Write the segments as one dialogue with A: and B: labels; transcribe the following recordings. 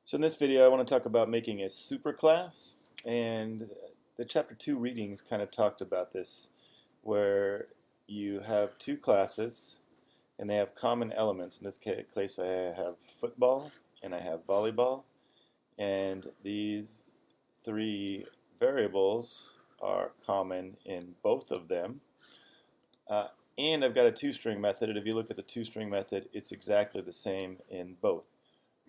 A: So in this video, I want to talk about making a superclass, and the chapter 2 readings kind of talked about this, where you have two classes and they have common elements. In this case, I have football and I have volleyball, and these three variables are common in both of them. And I've got a two-string method, and if you look at the two-string method, it's exactly the same in both.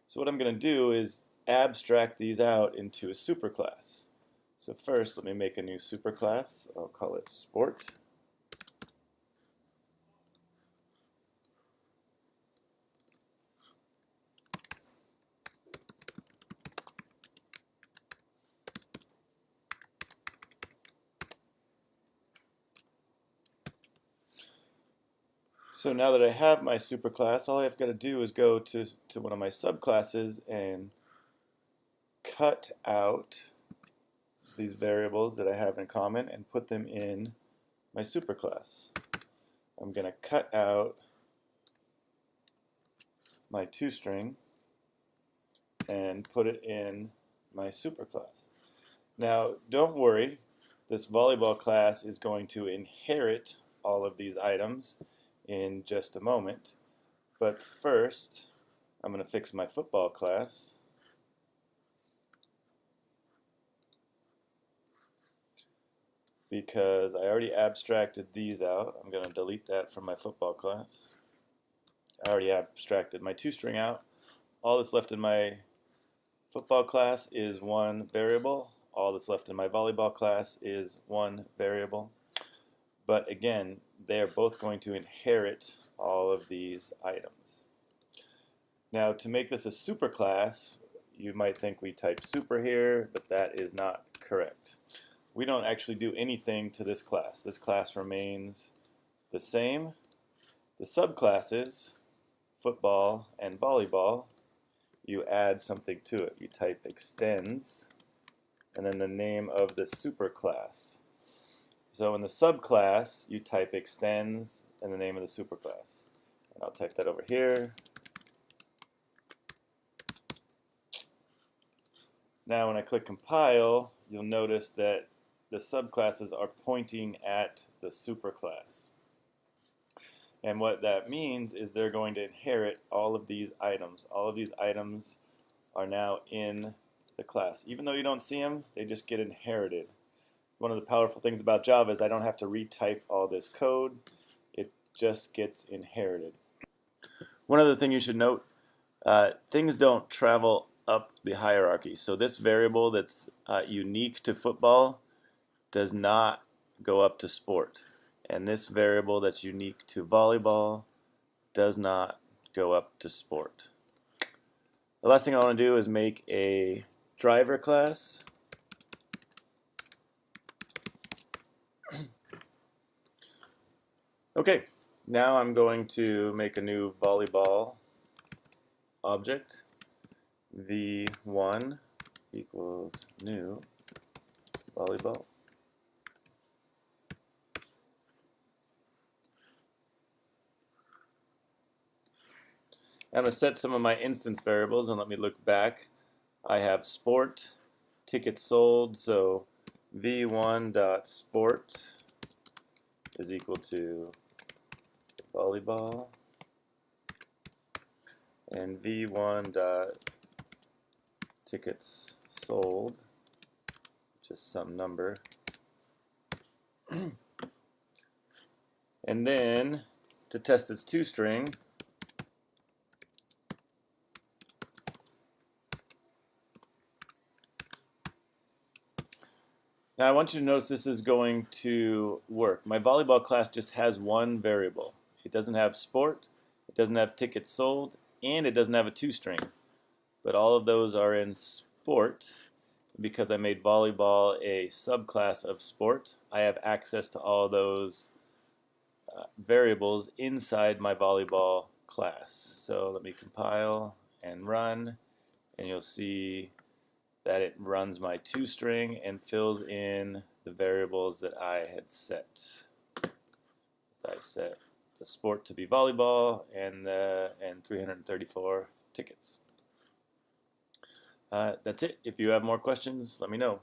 A: So what I'm going to do is abstract these out into a superclass. So first, let me make a new superclass. I'll call it Sport. So now that I have my superclass, all I've got to do is go to one of my subclasses and cut out these variables that I have in common and put them in my superclass. I'm going to cut out my two-string and put it in my superclass. Now, don't worry, this volleyball class is going to inherit all of these items in just a moment. But first, I'm going to fix my football class. Because I already abstracted these out. I'm going to delete that from my football class. I already abstracted my two-string out. All that's left in my football class is one variable. All that's left in my volleyball class is one variable. But again, they are both going to inherit all of these items. Now, to make this a superclass, you might think we type super here, but that is not correct. We don't actually do anything to this class. This class remains the same. The subclasses, football and volleyball, you add something to it. You type extends and then the name of the superclass. So in the subclass, you type extends and the name of the superclass. And I'll type that over here. Now when I click compile, you'll notice that the subclasses are pointing at the superclass. And what that means is they're going to inherit all of these items. All of these items are now in the class. Even though you don't see them, they just get inherited. One of the powerful things about Java is I don't have to retype all this code. It just gets inherited. One other thing you should note, things don't travel up the hierarchy. So this variable that's unique to football does not go up to sport. And this variable that's unique to volleyball does not go up to sport. The last thing I want to do is make a driver class. Okay, now I'm going to make a new volleyball object. v1 equals new volleyball. I'm going to set some of my instance variables, and let me look back. I have sport, tickets sold, so v1.sport is equal to volleyball, and v1.tickets sold, just some number. And then, to test its two-string, now I want you to notice this is going to work. My volleyball class just has one variable. It doesn't have sport, it doesn't have tickets sold, and it doesn't have a two-string. But all of those are in sport. Because I made volleyball a subclass of sport, I have access to all those variables inside my volleyball class. So let me compile and run, and you'll see that it runs my two-string and fills in the variables that I had set. So I set the sport to be volleyball and 334 tickets. That's it. If you have more questions, let me know.